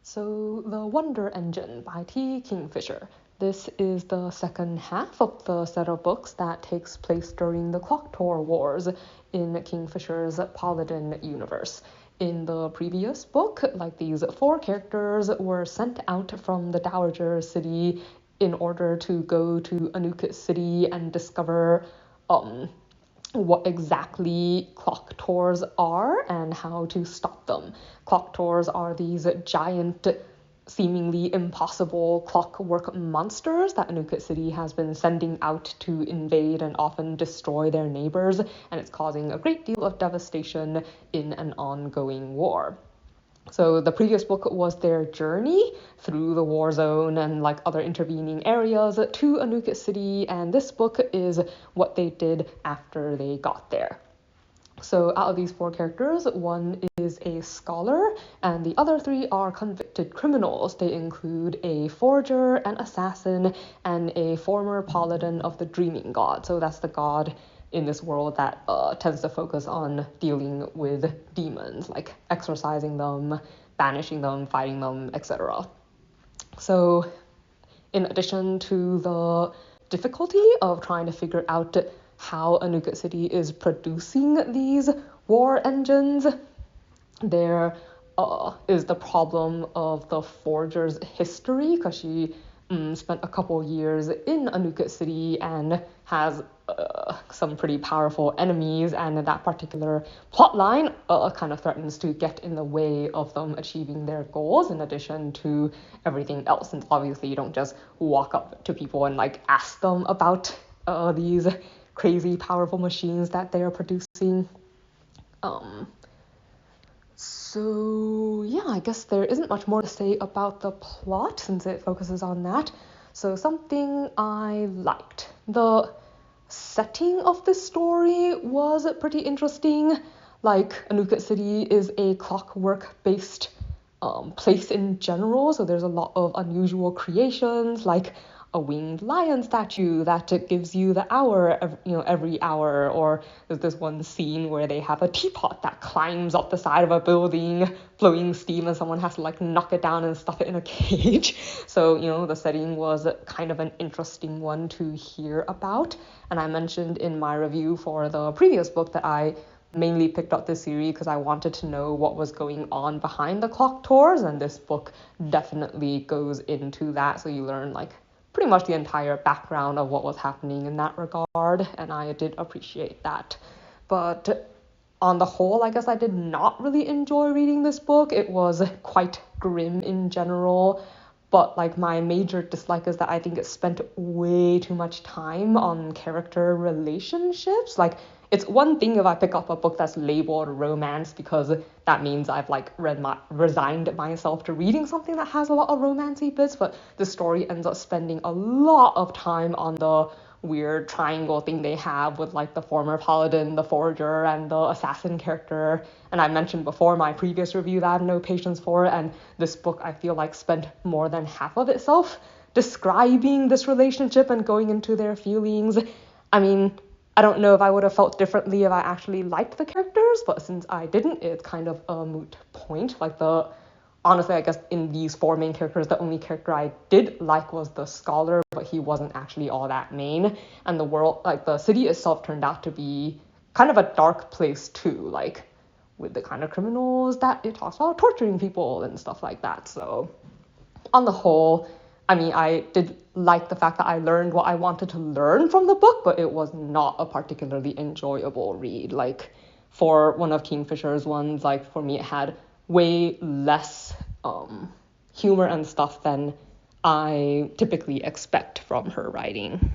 So, The Wonder Engine by Kingfisher. This is the second half of the set of books that takes place during the Clocktor Wars in Kingfisher's Paladin universe. In the previous book, these four characters were sent out from the Dowager City in order to go to Anukit City and discover what exactly clocktors are and how to stop them. Clocktors are these giant, seemingly impossible clockwork monsters that Anukit City has been sending out to invade and often destroy their neighbors, and it's causing a great deal of devastation in an ongoing war. So the previous book was their journey through the war zone and other intervening areas to Anukit City, and this book is what they did after they got there. So out of these four characters, one is a scholar, and the other three are convicted criminals. They include a forger, an assassin, and a former paladin of the Dreaming God. So that's the god in this world that tends to focus on dealing with demons, like exorcising them, banishing them, fighting them, etc. So in addition to the difficulty of trying to figure out how Anukit City is producing these war engines, there is the problem of the forger's history, because she spent a couple years in Anukit City and has some pretty powerful enemies, and that particular plotline kind of threatens to get in the way of them achieving their goals, in addition to everything else, since obviously you don't just walk up to people and ask them about these crazy powerful machines that they are producing. So yeah, I guess there isn't much more to say about the plot since it focuses on that. So something I liked. The setting of this story was pretty interesting. Anukit City is a clockwork-based place in general, so there's a lot of unusual creations, like a winged lion statue that gives you the hour, every hour, or there's this one scene where they have a teapot that climbs up the side of a building, blowing steam, and someone has to knock it down and stuff it in a cage. So, the setting was kind of an interesting one to hear about. And I mentioned in my review for the previous book that I mainly picked up this series because I wanted to know what was going on behind the clocktors, and this book definitely goes into that, so you learn pretty much the entire background of what was happening in that regard, and I did appreciate that. But on the whole, I guess I did not really enjoy reading this book. It was quite grim in general, but my major dislike is that I think it spent way too much time on character relationships. It's one thing if I pick up a book that's labeled romance, because that means I've resigned myself to reading something that has a lot of romancy bits, but the story ends up spending a lot of time on the weird triangle thing they have with the former paladin, the forger, and the assassin character. And I mentioned before my previous review that I have no patience for, and this book I feel spent more than half of itself describing this relationship and going into their feelings. I mean, I don't know if I would have felt differently if I actually liked the characters, but since I didn't, it's kind of a moot point. Honestly, I guess in these four main characters, the only character I did like was the scholar, but he wasn't actually all that main. And the world, the city itself turned out to be kind of a dark place too, with the kind of criminals that it talks about torturing people and stuff like that. So on the whole, I mean, I did like the fact that I learned what I wanted to learn from the book, but it was not a particularly enjoyable read. For one of Kingfisher's ones, for me, it had way less humor and stuff than I typically expect from her writing.